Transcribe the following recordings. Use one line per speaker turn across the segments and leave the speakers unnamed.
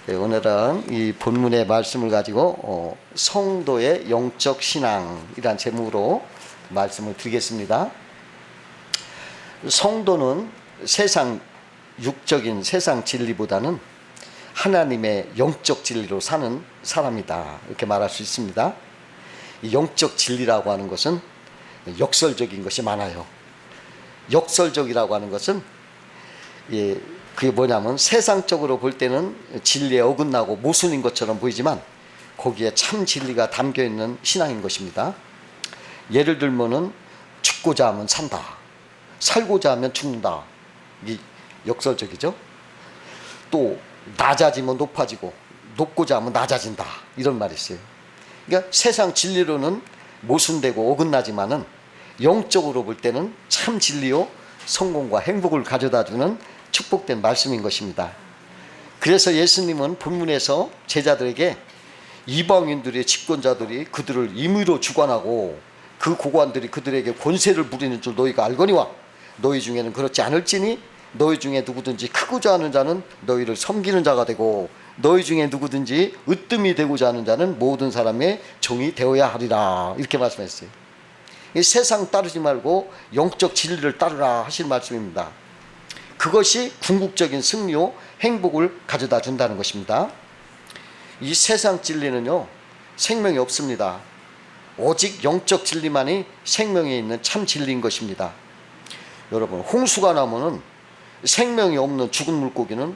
오늘은 이 본문의 말씀을 가지고 성도의 영적 신앙이란 제목으로 말씀을 드리겠습니다. 성도는 세상 육적인 세상 진리보다는 하나님의 영적 진리로 사는 사람이다, 이렇게 말할 수 있습니다. 이 영적 진리라고 하는 것은 역설적인 것이 많아요. 역설적이라고 하는 것은 그게 뭐냐면 세상적으로 볼 때는 진리에 어긋나고 모순인 것처럼 보이지만 거기에 참 진리가 담겨있는 신앙인 것입니다. 예를 들면은 죽고자 하면 산다, 살고자 하면 죽는다, 이게 역설적이죠. 또 낮아지면 높아지고 높고자 하면 낮아진다, 이런 말이 있어요. 그러니까 세상 진리로는 모순되고 어긋나지만은 영적으로 볼 때는 참 진리요 성공과 행복을 가져다주는 축복된 말씀인 것입니다. 그래서 예수님은 본문에서 제자들에게 이방인들의 집권자들이 그들을 임의로 주관하고 그 고관들이 그들에게 권세를 부리는 줄 너희가 알거니와 너희 중에는 그렇지 않을지니 너희 중에 누구든지 크고자 하는 자는 너희를 섬기는 자가 되고 너희 중에 누구든지 으뜸이 되고자 하는 자는 모든 사람의 종이 되어야 하리라, 이렇게 말씀했어요. 이 세상 따르지 말고 영적 진리를 따르라 하신 말씀입니다. 그것이 궁극적인 승리요 행복을 가져다 준다는 것입니다. 이 세상 진리는요 생명이 없습니다. 오직 영적 진리만이 생명에 있는 참 진리인 것입니다. 여러분, 홍수가 나면은 생명이 없는 죽은 물고기는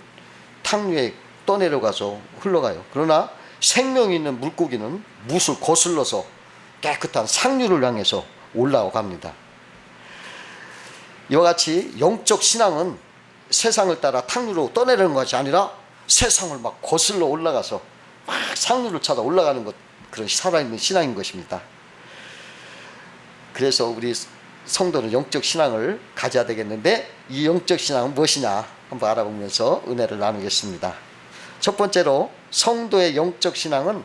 탕류에 떠내려가서 흘러가요. 그러나 생명이 있는 물고기는 물을 거슬러서 깨끗한 상류를 향해서 올라갑니다. 이와 같이 영적 신앙은 세상을 따라 탕류로 떠내려는 것이 아니라 세상을 막 거슬러 올라가서 막 상류를 찾아 올라가는 것, 그런 살아있는 신앙인 것입니다. 그래서 우리 성도는 영적 신앙을 가져야 되겠는데 이 영적 신앙은 무엇이냐 한번 알아보면서 은혜를 나누겠습니다. 첫 번째로 성도의 영적 신앙은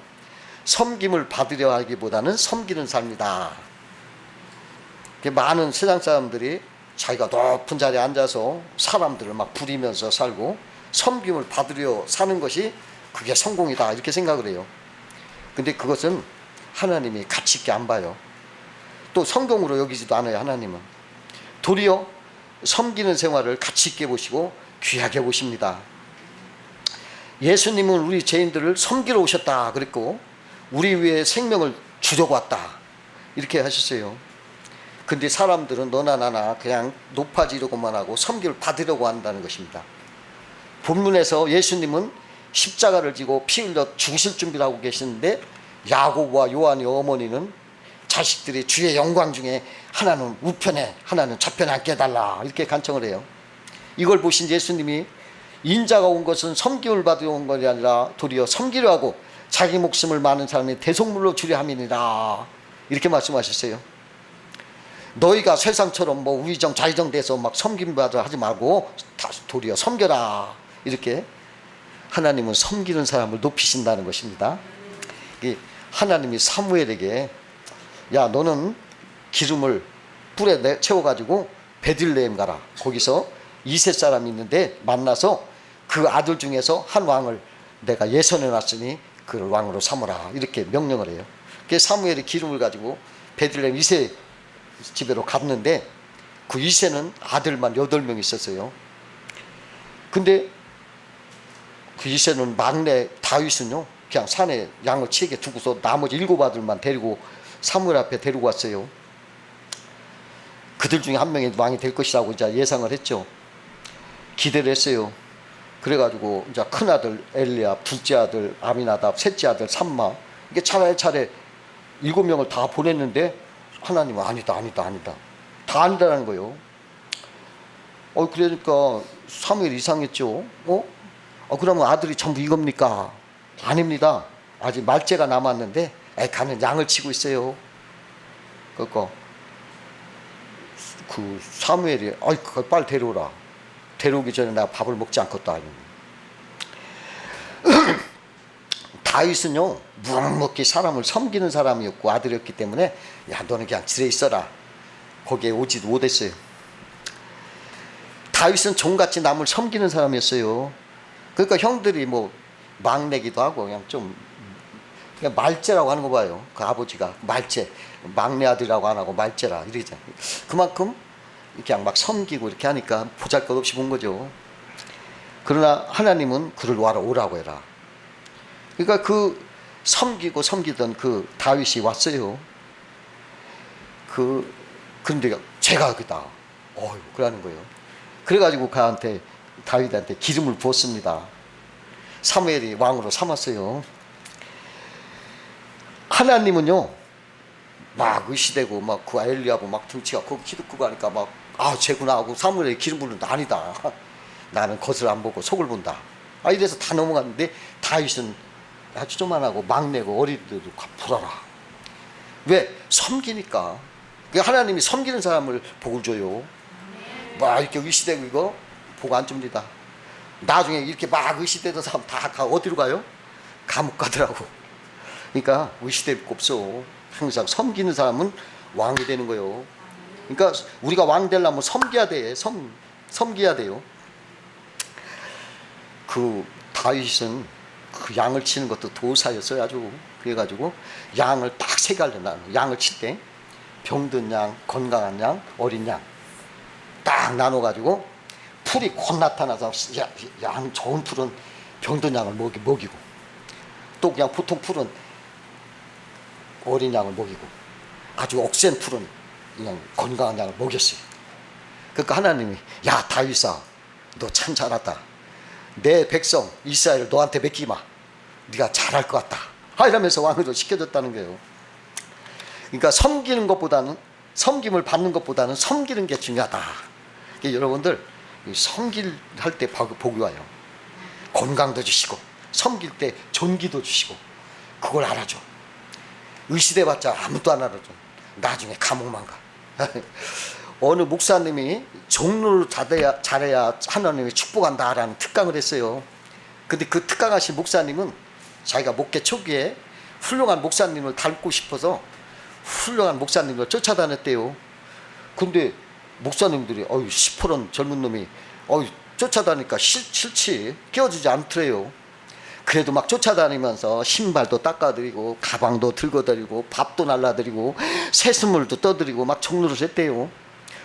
섬김을 받으려 하기보다는 섬기는 삶이다. 많은 세상 사람들이 자기가 높은 자리에 앉아서 사람들을 막 부리면서 살고 섬김을 받으려 사는 것이 그게 성공이다, 이렇게 생각을 해요. 근데 그것은 하나님이 가치 있게 안 봐요. 또 성공으로 여기지도 않아요. 하나님은 도리어 섬기는 생활을 가치 있게 보시고 귀하게 보십니다. 예수님은 우리 죄인들을 섬기러 오셨다 그랬고 우리 위해 생명을 주려고 왔다, 이렇게 하셨어요. 근데 사람들은 너나 나나 그냥 높아지려고만 하고 섬기를 받으려고 한다는 것입니다. 본문에서 예수님은 십자가를 지고 피 흘려 죽으실 준비를 하고 계시는데 야고보와 요한의 어머니는 자식들이 주의 영광 중에 하나는 우편에 하나는 좌편에 앉게 해달라, 이렇게 간청을 해요. 이걸 보신 예수님이 인자가 온 것은 섬김을 받으러 온 것이 아니라 도리어 섬기려 하고 자기 목숨을 많은 사람이 대속물로 주려 함이니라, 이렇게 말씀하셨어요. 너희가 세상처럼 뭐 우의정 좌의정 돼서 막 섬김받으러 하지 말고 도리어 섬겨라, 이렇게 하나님은 섬기는 사람을 높이신다는 것입니다. 하나님이 사무엘에게 야, 너는 기름을 뿔에 채워가지고 베들레헴 가라. 거기서 이세 사람이 있는데 만나서 그 아들 중에서 한 왕을 내가 예선해놨으니 그를 왕으로 삼으라, 이렇게 명령을 해요. 그래서 사무엘이 기름을 가지고 베들레헴 이세 집으로 갔는데 그 이세는 아들만 8명 있었어요. 근데 그 이세는 막내 다윗은요 그냥 산에 양을 치게 두고서 나머지 7아들만 데리고 사무엘 앞에 데리고 왔어요. 그들 중에 한 명이 왕이 될 것이라고 이제 예상을 했죠. 기대를 했어요. 그래가지고 이제 큰 아들 엘리압, 둘째 아들 아미나답, 셋째 아들 삼마, 이게 차례차례 7명을 다 보냈는데 하나님은 아니다 다 아니다라는 거예요. 그러니까 사무엘이 이상했죠. 그러면 아들이 전부 이겁니까? 아닙니다. 아직 말째가 남았는데 가는 양을 치고 있어요. 그러니까 그 사무엘이 그걸 빨리 데려오라. 데려오기 전에 내가 밥을 먹지 않겠다. 다윗은요 묵묵히 사람을 섬기는 사람이었고 아들이었기 때문에 야, 너는 그냥 집에 있어라, 거기에 오지도 못했어요. 다윗은 종같이 남을 섬기는 사람이었어요. 그러니까 형들이 뭐 막내기도 하고 그냥 좀 그냥 말째라고 하는 거 봐요. 그 아버지가 말째, 막내 아들이라고 안 하고 말째라 이러잖아요. 그만큼 그냥 막 섬기고 이렇게 하니까 보잘것없이 본 거죠. 그러나 하나님은 그를 오라고 해라. 그러니까 그 섬기던 그 다윗이 왔어요. 그런데 제가 그다. 그러는 거예요. 그래가지고 그한테 다윗한테 기름을 부었습니다. 사무엘이 왕으로 삼았어요. 하나님은요, 막 의시되고 막 그 엘리야고 막 등치가 거기 키 크고 하니까 막 쟤구나 하고 사무엘에 기름 부르는데 아니다. 나는 겉을 안 보고 속을 본다. 이래서 다 넘어갔는데 다윗은 아주 조만하고 막내고 어린애들도 불어라. 왜? 섬기니까. 하나님이 섬기는 사람을 복을 줘요. 막 이렇게 의시되고 이거 복 안 줍니다. 나중에 이렇게 막 의시되던 사람 다 어디로 가요? 감옥 가더라고. 그러니까 의시될 거 없어. 항상 섬기는 사람은 왕이 되는 거예요. 그러니까 우리가 왕 되려면 섬겨야 돼. 섬겨야 돼요. 그 다윗은 그 양을 치는 것도 도사였어요. 아주. 그래가지고 양을 딱 세 갈래 나눠. 양을 칠 때 병든 양, 건강한 양, 어린 양 딱 나눠가지고 풀이 곧 나타나서 양 좋은 풀은 병든 양을 먹이고 또 그냥 보통 풀은 어린 양을 먹이고 아주 억센 풀은 그냥 건강한 양을 먹였어요. 그러니까 하나님이 야 다윗아 너 참 잘했다. 내 백성 이스라엘 너한테 맡기마. 네가 잘할 것 같다. 이러면서 왕으로 시켜줬다는 거예요. 그러니까 섬김을 받는 것보다는 섬기는 게 중요하다. 그러니까 여러분들 섬길 할 때 복이 와요. 건강도 주시고 섬길 때 존귀도 주시고 그걸 알아줘. 의시돼봤자 아무도 안 알아줘. 나중에 감옥만 가. 어느 목사님이 종로를 잘해야 하나님이 축복한다라는 특강을 했어요. 근데 그 특강하신 목사님은 자기가 목회 초기에 훌륭한 목사님을 닮고 싶어서 훌륭한 목사님을 쫓아다녔대요. 근데 목사님들이 시퍼런 젊은 놈이 쫓아다니니까 싫지 끼워주지 않더래요. 그래도 막 쫓아다니면서 신발도 닦아드리고 가방도 들고 다니고 밥도 날라드리고 새순물도 떠드리고 막 종로를 했대요.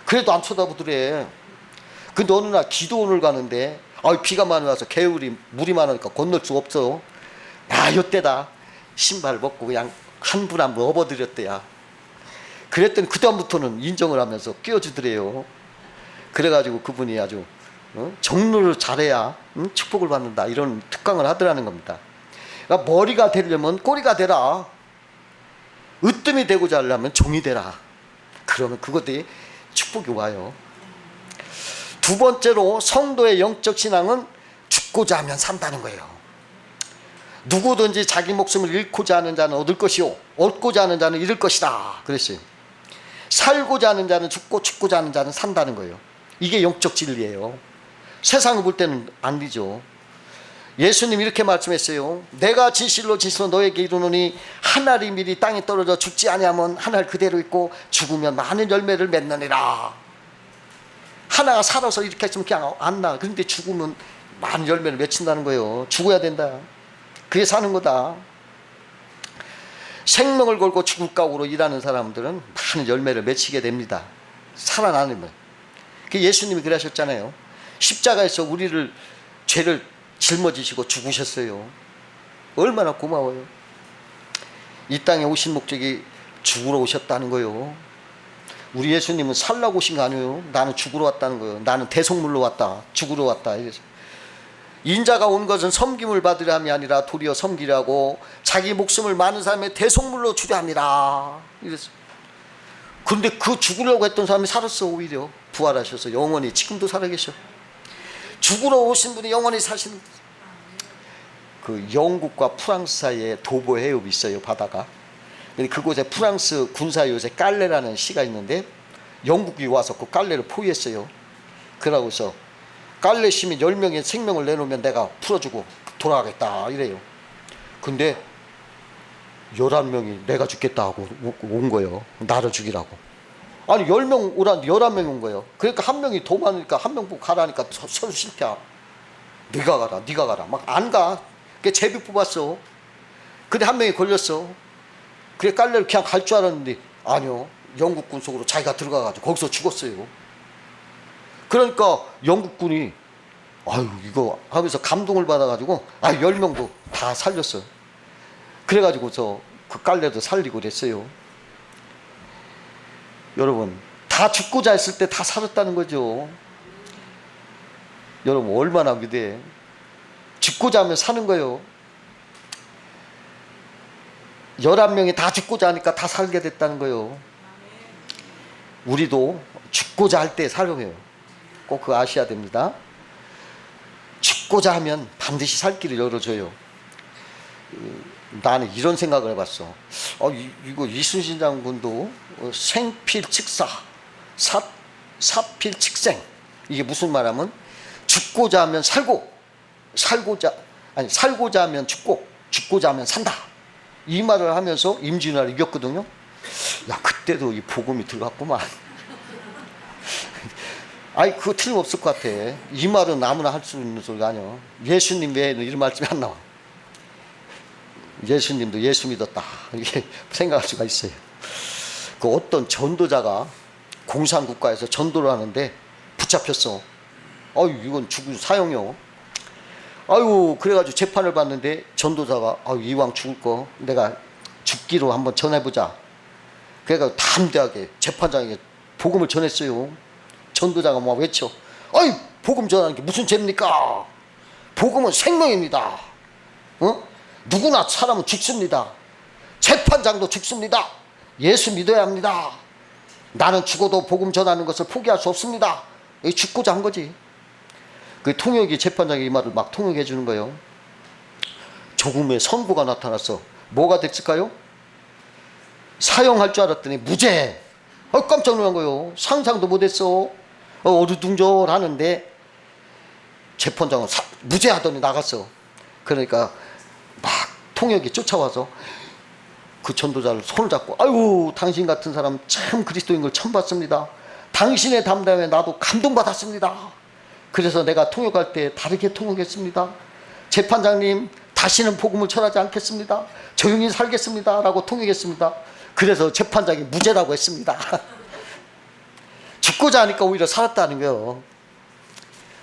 그래도 안 쳐다보더래. 근데 어느 날 기도원을 가는데 비가 많이 와서 개울이 물이 많으니까 건널 수 없어. 이때다 신발 벗고 그냥 한 분 한 분 업어드렸대야. 그랬더니 그다음부터는 인정을 하면서 끼워주더래요. 그래가지고 그분이 아주 정로를 잘해야 축복을 받는다 이런 특강을 하더라는 겁니다. 그러니까 머리가 되려면 꼬리가 되라. 으뜸이 되고자 하려면 종이 되라. 그러면 그것이 축복이 와요. 두 번째로 성도의 영적 신앙은 죽고자 하면 산다는 거예요. 누구든지 자기 목숨을 잃고자 하는 자는 얻을 것이요 얻고자 하는 자는 잃을 것이다 그랬어요. 살고자 하는 자는 죽고 죽고자 하는 자는 산다는 거예요. 이게 영적 진리예요. 세상을 볼 때는 아니죠. 예수님 이렇게 말씀했어요. 내가 진실로 너에게 이르노니 한 알이 미리 땅에 떨어져 죽지 아니하면 한 알 그대로 있고 죽으면 많은 열매를 맺느니라. 하나가 살아서 이렇게 했으면 그냥 안 나. 그런데 죽으면 많은 열매를 맺힌다는 거예요. 죽어야 된다. 그게 사는 거다. 생명을 걸고 죽을 각오로 일하는 사람들은 많은 열매를 맺히게 됩니다. 살아나면. 예수님이 그러셨잖아요. 십자가에서 우리를 죄를 짊어지시고 죽으셨어요. 얼마나 고마워요. 이 땅에 오신 목적이 죽으러 오셨다는 거예요. 우리 예수님은 살라고 오신 거 아니에요. 나는 죽으러 왔다는 거예요. 나는 대속물로 왔다. 죽으러 왔다. 이래서. 인자가 온 것은 섬김을 받으려 함이 아니라 도리어 섬기려고 자기 목숨을 많은 사람의 대속물로 주려 함이라. 이래서. 근데 그 죽으려고 했던 사람이 살았어. 오히려 부활하셔서 영원히 지금도 살아계셔. 죽으러 오신 분이 영원히 사시는. 그 영국과 프랑스 사이에 도보 해협이 있어요. 바다가. 그곳에 프랑스 군사 요새 깔레라는 시가 있는데 영국이 와서 그 깔레를 포위했어요. 그러고서 깔레 시민 10명의 생명을 내놓으면 내가 풀어주고 돌아가겠다 이래요. 근데 11명이 내가 죽겠다 하고 온 거예요. 나를 죽이라고. 아니 10명 오라는데 11명이 온 거예요. 그러니까 한 명이 더 많으니까 한 명 보고 가라니까 선수 실패야. 네가 가라 막 안 가. 그 제비 뽑았어. 근데 한 명이 걸렸어. 그래 깔래를 그냥 갈 줄 알았는데 아니요. 영국군 속으로 자기가 들어가가지고 거기서 죽었어요. 그러니까 영국군이 아유 이거 하면서 감동을 받아가지고 10명도 다 살렸어요. 그래가지고 그 깔래도 살리고 그랬어요. 여러분 다 죽고자 했을 때 다 살았다는 거죠. 여러분 얼마나 위대해. 죽고자 하면 사는 거예요. 11명이 다 죽고자 하니까 다 살게 됐다는 거예요. 우리도 죽고자 할 때 살아요. 꼭 그거 아셔야 됩니다. 죽고자 하면 반드시 살 길을 열어줘요. 나는 이런 생각을 해봤어. 이거 이순신 장군도 생필즉사, 사필즉생. 이게 무슨 말하면 죽고자 하면 살고, 살고자 하면 죽고, 죽고자 하면 산다. 이 말을 하면서 임진왜란을 이겼거든요. 야, 그때도 이 복음이 들어갔구만. 그거 틀림없을 것 같아. 이 말은 아무나 할 수 있는 소리가 아니야. 예수님 외에는 이런 말씀이 안 나와. 예수님도 예수 믿었다. 이렇게 생각할 수가 있어요. 그 어떤 전도자가 공산국가에서 전도를 하는데 붙잡혔어. 이건 죽을 사형이요. 그래가지고 재판을 받는데 전도자가 이왕 죽을 거 내가 죽기로 한번 전해보자. 그래가지고 담대하게 재판장에게 복음을 전했어요. 전도자가 막 외쳐. 복음 전하는 게 무슨 죄입니까? 복음은 생명입니다. 누구나 사람은 죽습니다. 재판장도 죽습니다. 예수 믿어야 합니다. 나는 죽어도 복음 전하는 것을 포기할 수 없습니다. 죽고자 한 거지. 그 통역이 재판장이 이 말을 막 통역해 주는 거예요. 조금의 선고가 나타났어. 뭐가 됐을까요? 사형할 줄 알았더니 무죄. 깜짝 놀란 거예요. 상상도 못했어. 어루둥절하는데 재판장은 무죄하더니 나갔어. 그러니까 막 통역이 쫓아와서 그 전도자를 손을 잡고 당신 같은 사람 참 그리스도인 걸 처음 봤습니다. 당신의 담담에 나도 감동받았습니다. 그래서 내가 통역할 때 다르게 통역했습니다. 재판장님 다시는 복음을 전하지 않겠습니다. 조용히 살겠습니다. 라고 통역했습니다. 그래서 재판장이 무죄라고 했습니다. 죽고자 하니까 오히려 살았다는 거예요.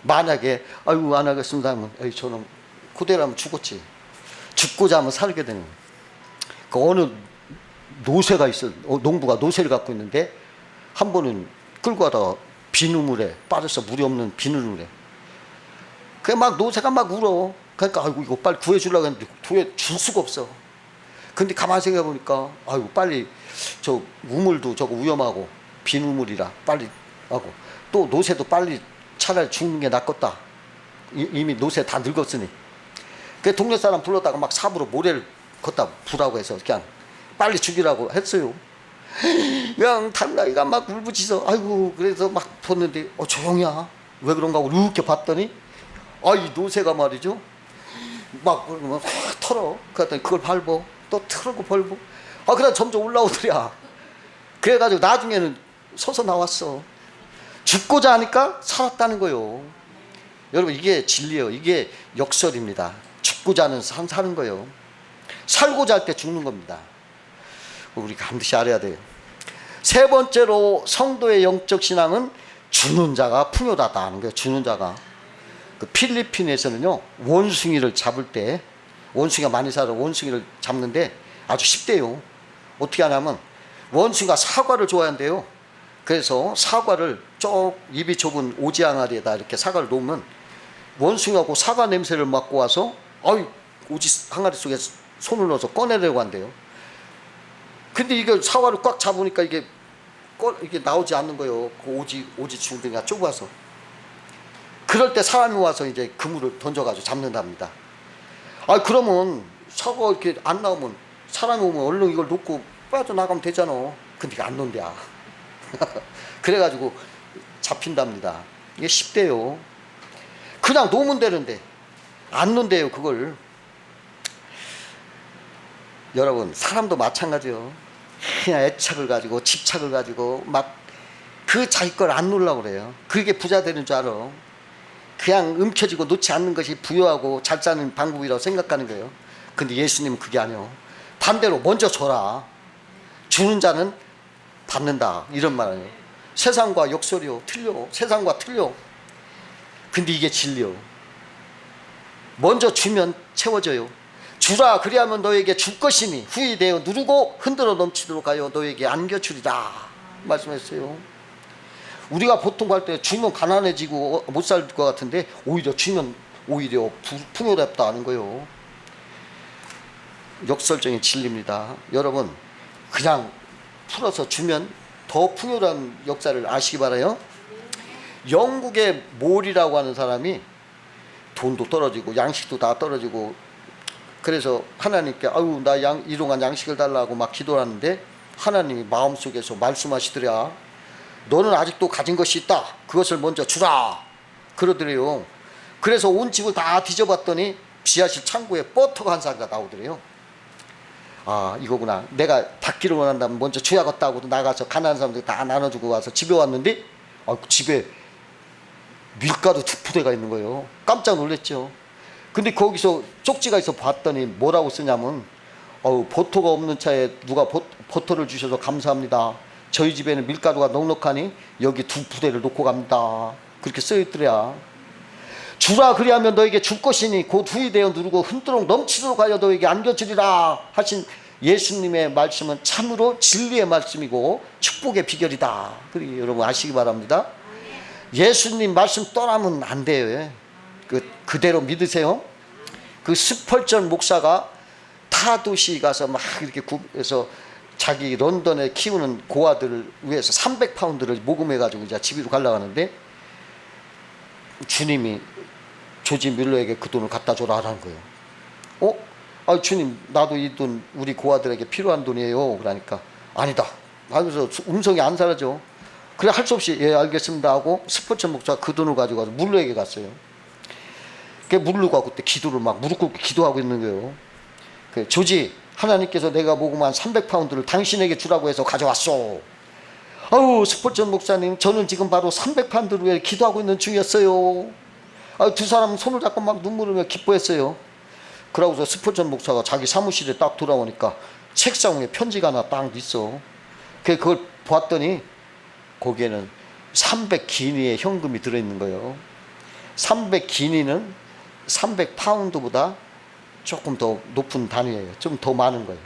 만약에 안 하겠습니다 하면 저는 그대로 하면 죽었지. 죽고자 하면 살게 되는 거예요. 그 어느 노새가 있어. 농부가 노새를 갖고 있는데 한 번은 끌고 가다가 비누물에 빠져서 물이 없는 비누물에 막 노새가 막 울어. 그러니까 이거 빨리 구해주려고 했는데 구해줄 수가 없어. 근데 가만히 생각해 보니까 빨리 저 우물도 저거 위험하고 비누물이라 빨리 하고 또 노새도 빨리 차라리 죽는 게 낫겠다. 이미 노새 다 늙었으니. 그 동네 사람 불러다가 막 삽으로 모래를 걷다 부라고 해서 그냥 빨리 죽이라고 했어요. 그냥 달라이가 막 울부짖어. 그래서 막 봤는데 조용히야. 왜 그런가 하고 이렇게 봤더니 이 노새가 말이죠. 막 털어. 그랬더니 그걸 밟어. 또 털고 벌고. 그러다 점점 올라오더랴. 그래가지고 나중에는 서서 나왔어. 죽고자 하니까 살았다는 거요. 여러분 이게 진리예요. 이게 역설입니다. 죽고자 하는 사는 거예요. 살고자 할 때 죽는 겁니다. 우리가 반드시 알아야 돼요. 세 번째로 성도의 영적 신앙은 주는 자가 풍요하다 하는 거예요. 주는 자가. 그 필리핀에서는요 원숭이를 잡을 때 원숭이가 많이 살아 원숭이를 잡는데 아주 쉽대요. 어떻게 하냐면 원숭이가 사과를 좋아한대요. 그래서 사과를 입이 좁은 오지 항아리에다 이렇게 사과를 놓으면 원숭이하고 사과 냄새를 맡고 와서 오지 항아리 속에 손을 넣어서 꺼내려고 한대요. 근데 이게 사과를 꽉 잡으니까 이게 나오지 않는 거예요. 그 오지 중대가 좁아서. 그럴 때 사람이 와서 이제 그물을 던져가지고 잡는답니다. 그러면 사과 이렇게 안 나오면 사람이 오면 얼른 이걸 놓고 빠져나가면 되잖아. 근데 이게 안 논대야. 그래가지고 잡힌답니다. 이게 쉽대요. 그냥 놓으면 되는데 안 논대요 그걸. 여러분 사람도 마찬가지요. 그냥 애착을 가지고 집착을 가지고 막 그 자기 걸 안 놓으려고 그래요. 그게 부자 되는 줄 알아. 그냥 움켜쥐고 놓지 않는 것이 부유하고 잘 사는 방법이라고 생각하는 거예요. 근데 예수님은 그게 아니에요. 반대로 먼저 줘라. 주는 자는 받는다. 이런 말이에요. 세상과 역설이요. 틀려. 세상과 틀려. 근데 이게 진리요. 먼저 주면 채워져요. 주라 그리하면 너에게 줄 것이니 후히 되어 누르고 흔들어 넘치도록 하여 너에게 안겨주리라 말씀했어요. 우리가 보통 할 때 주면 가난해지고 못 살 것 같은데 오히려 주면 오히려 풍요롭다 하는 거예요. 역설적인 진리입니다. 여러분 그냥 풀어서 주면 더 풍요로운 역사를 아시기 바라요. 영국의 몰이라고 하는 사람이 돈도 떨어지고 양식도 다 떨어지고 그래서 하나님께 아유 나 일용한 양식을 달라고 막 기도를 하는데 하나님이 마음속에서 말씀하시더라. 너는 아직도 가진 것이 있다. 그것을 먼저 주라. 그러더래요. 그래서 온 집을 다 뒤져봤더니 지하실 창고에 버터가 한 사리가 나오더래요. 아 이거구나. 내가 받기를 원한다면 먼저 줘야겠다 하고 나가서 가난한 사람들 다 나눠주고 와서 집에 왔는데 집에 밀가루 2푸대가 있는 거예요. 깜짝 놀랐죠. 근데 거기서 쪽지가 있어 봤더니 뭐라고 쓰냐면 버터가 없는 차에 누가 버터를 주셔서 감사합니다. 저희 집에는 밀가루가 넉넉하니 여기 2푸대를 놓고 갑니다. 그렇게 써있더라. 주라 그리하면 너에게 줄 것이니 곧 후히 되어 누르고 흔들어 넘치도록 하여 너에게 안겨주리라 하신 예수님의 말씀은 참으로 진리의 말씀이고 축복의 비결이다. 그리고 여러분 아시기 바랍니다. 예수님 말씀 떠나면 안 돼요. 그대로 믿으세요. 그 스펄전 목사가 타 도시 가서 막 이렇게 해서 자기 런던에 키우는 고아들을 위해서 300파운드를 모금해가지고 이제 집으로 가려고 하는데 주님이 조지 밀러에게 그 돈을 갖다 줘라 하는 거예요. 주님 나도 이 돈 우리 고아들에게 필요한 돈이에요. 그러니까 아니다 하면서 음성이 안 사라져. 그래 할 수 없이 예 알겠습니다 하고 스포츠 목사가 그 돈을 가지고 가서 물러에게 갔어요. 그 물러가 그때 기도를 막 무릎 꿇고 기도하고 있는 거예요. 그 조지 하나님께서 내가 모금한 300파운드를 당신에게 주라고 해서 가져왔어. 스포츠 목사님 저는 지금 바로 300파운드를 위해 기도하고 있는 중이었어요. 두 사람은 손을 잡고 막 눈물 흘리며 기뻐했어요. 그러고서 스포츠 목사가 자기 사무실에 딱 돌아오니까 책상 위에 편지가 하나 딱 있어. 그걸 보았더니 거기에는 300기니의 현금이 들어있는 거예요. 300기니는 300파운드보다 조금 더 높은 단위예요. 좀 더 많은 거예요.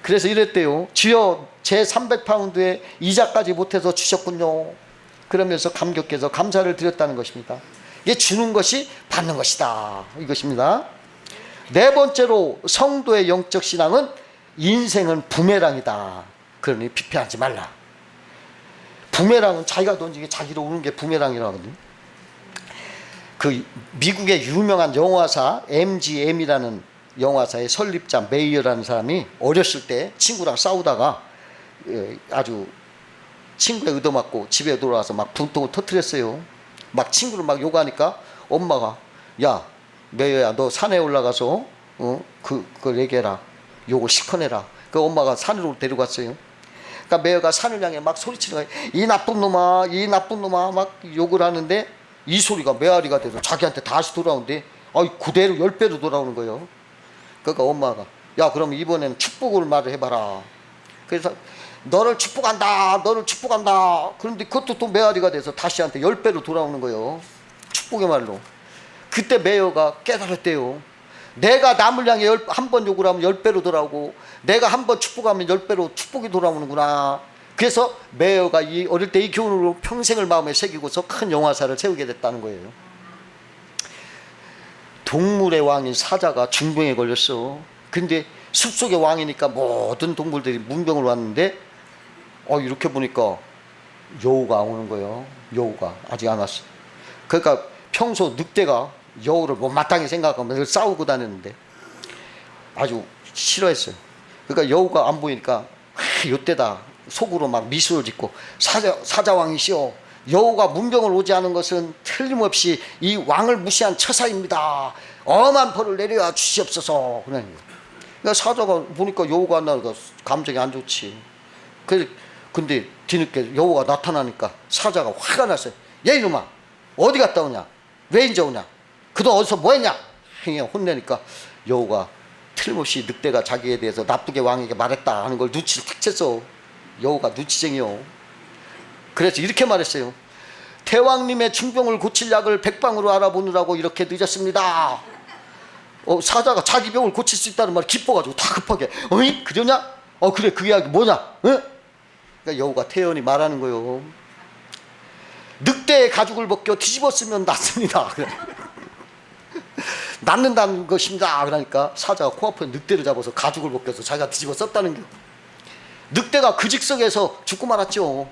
그래서 이랬대요. 주여 제 300파운드에 이자까지 못해서 주셨군요. 그러면서 감격해서 감사를 드렸다는 것입니다. 이게 주는 것이 받는 것이다. 이것입니다. 네 번째로 성도의 영적 신앙은 인생은 부메랑이다. 그러니 피폐하지 말라. 부메랑은 자기가 던지게 자기로 오는 게 부메랑이라고 하거든요. 그 미국의 유명한 영화사 MGM이라는 영화사의 설립자 메이어라는 사람이 어렸을 때 친구랑 싸우다가 아주 친구에 얻어맞고 집에 돌아와서 막 분통을 터뜨렸어요. 막 친구를 막 욕하니까 엄마가 야 메이어야 너 산에 올라가서 그걸 얘기해라. 욕을 시커내라. 그 엄마가 산으로 데려갔어요. 그러니까 메이어가 산을 향해 막 소리치는 거예요. 이 나쁜 놈아 이 나쁜 놈아 막 욕을 하는데 이 소리가 메아리가 돼서 자기한테 다시 돌아오는데 그대로 10배로 돌아오는 거예요. 그러니까 엄마가 야 그럼 이번에는 축복을 말을 해봐라. 그래서 너를 축복한다 너를 축복한다. 그런데 그것도 또 메아리가 돼서 다시한테 10배로 돌아오는 거예요. 축복의 말로. 그때 메이어가 깨달았대요. 내가 남을 향해 한 번 욕을 하면 10배로 돌아오고 내가 한 번 축복하면 10배로 축복이 돌아오는구나. 그래서 메이어가 어릴 때 이 교훈으로 평생을 마음에 새기고서 큰 영화사를 세우게 됐다는 거예요. 동물의 왕인 사자가 중병에 걸렸어. 근데 숲속의 왕이니까 모든 동물들이 문병을 왔는데 이렇게 보니까 여우가 오는 거예요. 여우가 아직 안 왔어. 그러니까 평소 늑대가 여우를 못마땅히 생각하면서 싸우고 다녔는데 아주 싫어했어요. 그러니까 여우가 안 보이니까 이때다 속으로 막 미소를 짓고 사자왕이시오 여우가 문병을 오지 않은 것은 틀림없이 이 왕을 무시한 처사입니다. 엄한 벌을 내려 주시옵소서. 그러니까 사자가 보니까 여우가 안 나니까 감정이 안 좋지. 근데 뒤늦게 여우가 나타나니까 사자가 화가 났어요. 야 이놈아 어디 갔다 오냐. 왜 이제 오냐? 그동안 어디서 뭐 했냐? 그냥 혼내니까 여우가 틀림없이 늑대가 자기에 대해서 나쁘게 왕에게 말했다 하는 걸 눈치를 탁 챘어. 여우가 눈치쟁이요. 그래서 이렇게 말했어요. 대왕님의 중병을 고칠 약을 백방으로 알아보느라고 이렇게 늦었습니다. 사자가 자기 병을 고칠 수 있다는 말에 기뻐가지고 다 급하게 어이? 그러냐? 그래 그 이야기 뭐냐? 응? 그러니까 여우가 태연히 말하는 거요. 늑대의 가죽을 벗겨 뒤집어 쓰면 낫습니다. 낫는다는 것입니다. 그러니까 사자가 코앞에 늑대를 잡아서 가죽을 벗겨서 자기가 뒤집어 썼다는 게, 늑대가 그 즉석에서 죽고 말았죠.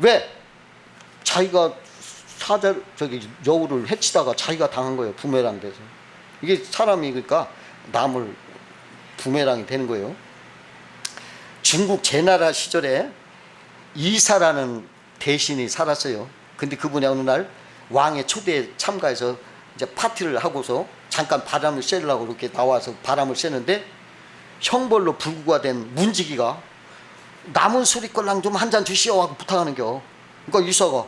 왜? 자기가 여우를 해치다가 자기가 당한 거예요. 부메랑 돼서. 이게 사람이 그러니까 남을 부메랑이 되는 거예요. 중국 제나라 시절에 이사라는 대신이 살았어요. 근데 그분이 어느 날 왕의 초대에 참가해서 이제 파티를 하고서 잠깐 바람을 쐬려고 이렇게 나와서 바람을 쐬는데 형벌로 불구가 된 문지기가 남은 수리꼴랑 좀 한 잔 주시오 하고 부탁하는겨. 그러니까 이사가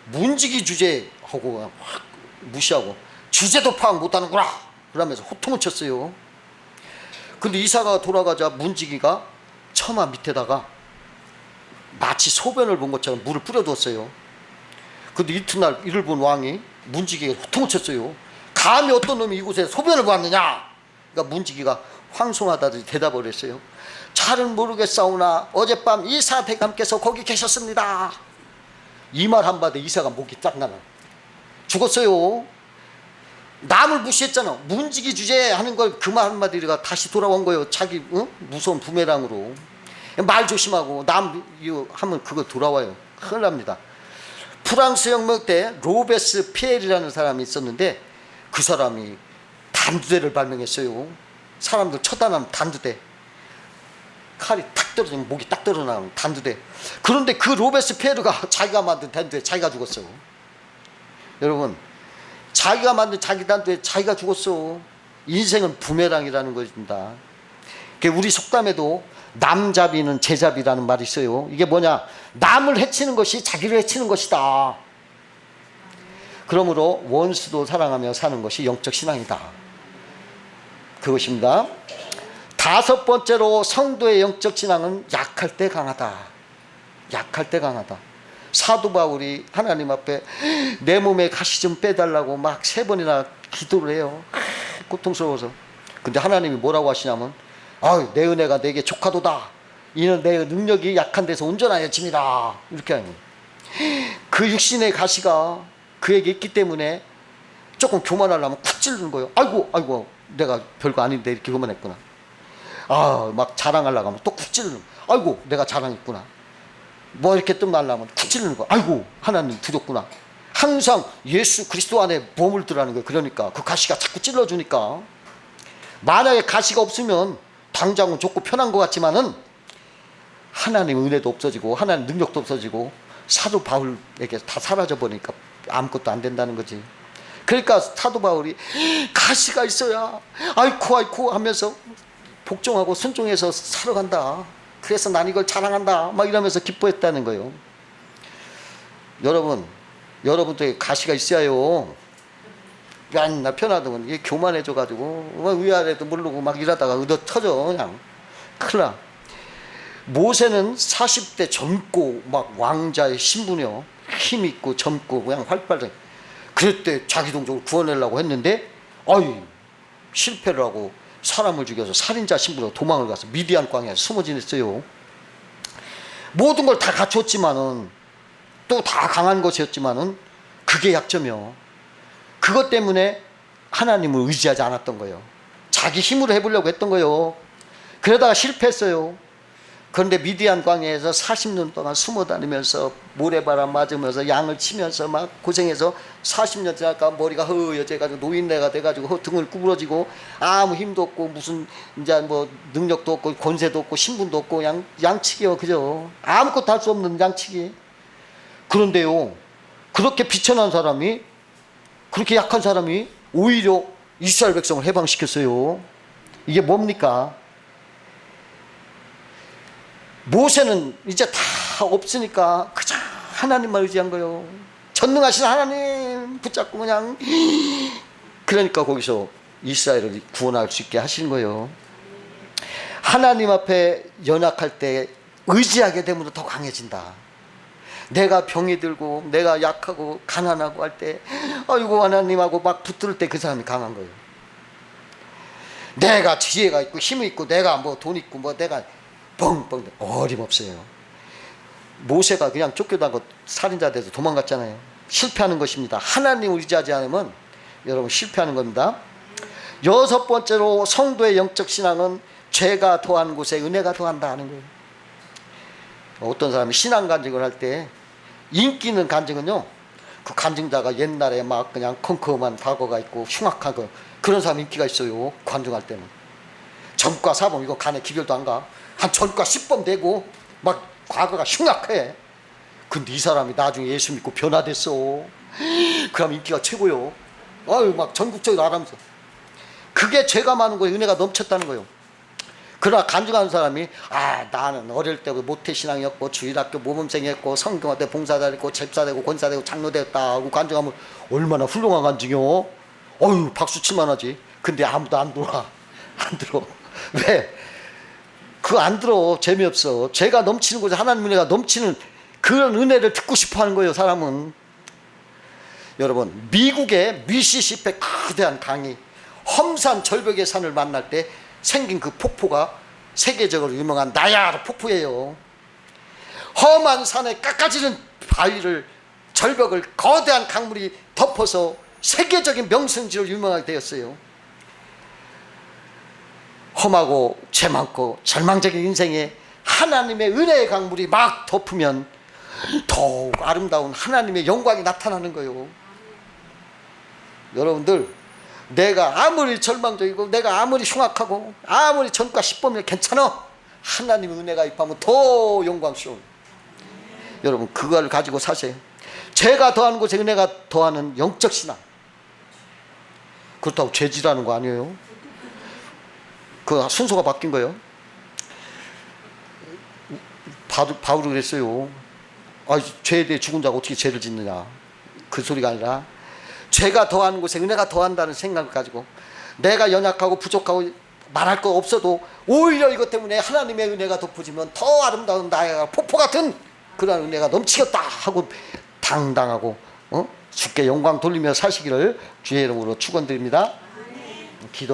문지기 주제하고 확 무시하고 주제도 파악 못하는구나 그러면서 호통을 쳤어요. 근데 이사가 돌아가자 문지기가 처마 밑에다가 마치 소변을 본 것처럼 물을 뿌려두었어요. 근데 이튿날 이를 본 왕이 문지기에게 호통을 쳤어요. 감히 어떤 놈이 이곳에 소변을 보았느냐? 그러니까 문지기가 황송하다더니 대답을 했어요. 잘은 모르겠사오나 어젯밤 이사 대감께서 거기 계셨습니다. 이 말 한마디 이사가 목이 딱 나가 죽었어요. 남을 무시했잖아. 문지기 주제 하는 걸 그 말 한마디가 다시 돌아온 거예요. 자기 무서운 부메랑으로. 말 조심하고 남 하면 그거 돌아와요. 큰일 납니다. 프랑스 혁명 때 로베스 피에르라는 사람이 있었는데 그 사람이 단두대를 발명했어요. 사람들 처단하는 단두대. 칼이 탁 떨어지면 목이 딱 떨어나는 단두대. 그런데 그 로베스 피에르가 자기가 만든 단두대에 자기가 죽었어. 여러분, 자기가 만든 자기 단두대에 자기가 죽었어. 인생은 부메랑이라는 것입니다. 우리 속담에도 남잡이는 제잡이라는 말이 있어요. 이게 뭐냐? 남을 해치는 것이 자기를 해치는 것이다. 그러므로 원수도 사랑하며 사는 것이 영적 신앙이다. 그것입니다. 다섯 번째로 성도의 영적 신앙은 약할 때 강하다. 약할 때 강하다. 사도 바울이 하나님 앞에 내 몸에 가시 좀 빼달라고 막 3번이나 기도를 해요. 고통스러워서. 근데 하나님이 뭐라고 하시냐면 내 은혜가 내게 족하도다. 이는 내 능력이 약한 데서 온전하여짐이라. 이렇게 하는 거예요. 그 육신의 가시가 그에게 있기 때문에 조금 교만하려면 쿡 찌르는 거예요. 아이고 내가 별거 아닌데 이렇게 교만했구나. 막 자랑하려고 하면 또 쿡 찌르는 거예요. 아이고 내가 자랑했구나. 뭐 이렇게 또 말하면 쿡 찌르는 거예요. 아이고 하나님 두렵구나. 항상 예수 그리스도 안에 머물더라는 거예요. 그러니까 그 가시가 자꾸 찔러주니까. 만약에 가시가 없으면 당장은 좋고 편한 것 같지만은 하나님 은혜도 없어지고 하나님 능력도 없어지고 사도 바울에게 다 사라져 버리니까 아무것도 안 된다는 거지. 그러니까 사도 바울이 가시가 있어야 아이쿠 하면서 복종하고 순종해서 살아간다. 그래서 난 이걸 자랑한다. 막 이러면서 기뻐했다는 거예요. 여러분도 가시가 있어야요. 맨날 편하더군. 이게 교만해져가지고 위아래도 모르고 막 이러다가 얻어 터져. 그냥 큰일 나. 모세는 40대 젊고 막 왕자의 신분이요. 힘있고 젊고 그냥 활발해. 그럴 때 자기 동족을 구원하려고 했는데 실패를 하고 사람을 죽여서 살인자 신분으로 도망을 가서 미디안 광야에 숨어 지냈어요. 모든 걸 다 갖췄지만은 또 다 강한 것이었지만은 그게 약점이요. 그것 때문에 하나님을 의지하지 않았던 거예요. 자기 힘으로 해보려고 했던 거예요. 그러다가 실패했어요. 그런데 미디안 광야에서 40년 동안 숨어 다니면서 모래바람 맞으면서 양을 치면서 막 고생해서 40년 지나니까 머리가 허여져가지고 노인네가 돼가지고 등을 구부러지고 아무 힘도 없고 무슨 이제 뭐 능력도 없고 권세도 없고 신분도 없고 양치기요. 그죠? 아무것도 할 수 없는 양치기. 그런데요, 그렇게 비천한 사람이, 그렇게 약한 사람이 오히려 이스라엘 백성을 해방시켰어요. 이게 뭡니까? 모세는 이제 다 없으니까 그저 하나님만 의지한 거예요. 전능하신 하나님 붙잡고 그냥, 그러니까 거기서 이스라엘을 구원할 수 있게 하시는 거예요. 하나님 앞에 연약할 때 의지하게 되면 더 강해진다. 내가 병이 들고 내가 약하고 가난하고 할 때 아이고 하나님하고 막 붙들 때 그 사람이 강한 거예요. 내가 지혜가 있고 힘이 있고 내가 뭐 돈 있고 뭐 내가 뻥뻥 어림없어요. 모세가 그냥 쫓겨나고 살인자 돼서 도망갔잖아요. 실패하는 것입니다. 하나님을 의지하지 않으면 여러분 실패하는 겁니다. 여섯 번째로 성도의 영적 신앙은 죄가 더한 곳에 은혜가 더한다 하는 거예요. 어떤 사람이 신앙 간증을 할 때 인기 있는 간증은요, 그 간증자가 옛날에 막 그냥 컴컴한 과거가 있고 흉악하고 그런 사람 인기가 있어요. 간증할 때는 전과 사범 이거 간에 기별도 안 가. 한 전과 10범 되고 막 과거가 흉악해. 근데 이 사람이 나중에 예수 믿고 변화됐어. 그럼 인기가 최고요. 아유 막 전국적으로 알아면서. 그게 죄가 많은 거예요. 은혜가 넘쳤다는 거예요. 그러나 간증하는 사람이 나는 어릴 때부터 모태신앙이었고 주일학교 모범생이었고 성경학대 봉사자였고 집사되고 권사되고 장로되었다 하고 간증하면 얼마나 훌륭한 간증이요. 어휴 박수 칠만하지. 근데 아무도 안 들어. 안 들어. 왜? 그거 안 들어. 재미없어. 죄가 넘치는 거죠. 하나님 은혜가 넘치는 그런 은혜를 듣고 싶어하는 거예요. 사람은. 여러분 미국의 미시시피 거대한 강이 험산 절벽의 산을 만날 때 생긴 그 폭포가 세계적으로 유명한 나야가라 폭포예요. 험한 산에 깎아지는 바위를 절벽을 거대한 강물이 덮어서 세계적인 명승지로 유명하게 되었어요. 험하고 죄 많고 절망적인 인생에 하나님의 은혜의 강물이 막 덮으면 더욱 아름다운 하나님의 영광이 나타나는 거예요. 여러분들 내가 아무리 절망적이고 내가 아무리 흉악하고 아무리 전과 10범이면 괜찮아. 하나님의 은혜가 입하면 더 영광스러워요. 여러분 그걸 가지고 사세요. 죄가 더하는 곳에 은혜가 더하는 영적 신앙. 그렇다고 죄질하는 거 아니에요. 그 순서가 바뀐 거예요. 바울이 그랬어요. 죄에 대해 죽은 자가 어떻게 죄를 짓느냐. 그 소리가 아니라 죄가 더하는 곳에 은혜가 더한다는 생각을 가지고 내가 연약하고 부족하고 말할 거 없어도 오히려 이것 때문에 하나님의 은혜가 덮어지면 더 아름다운 나의 폭포 같은 그런 은혜가 넘치겠다 하고 당당하고 주께 영광 돌리며 사시기를 주의 이름으로 축원드립니다. 기도.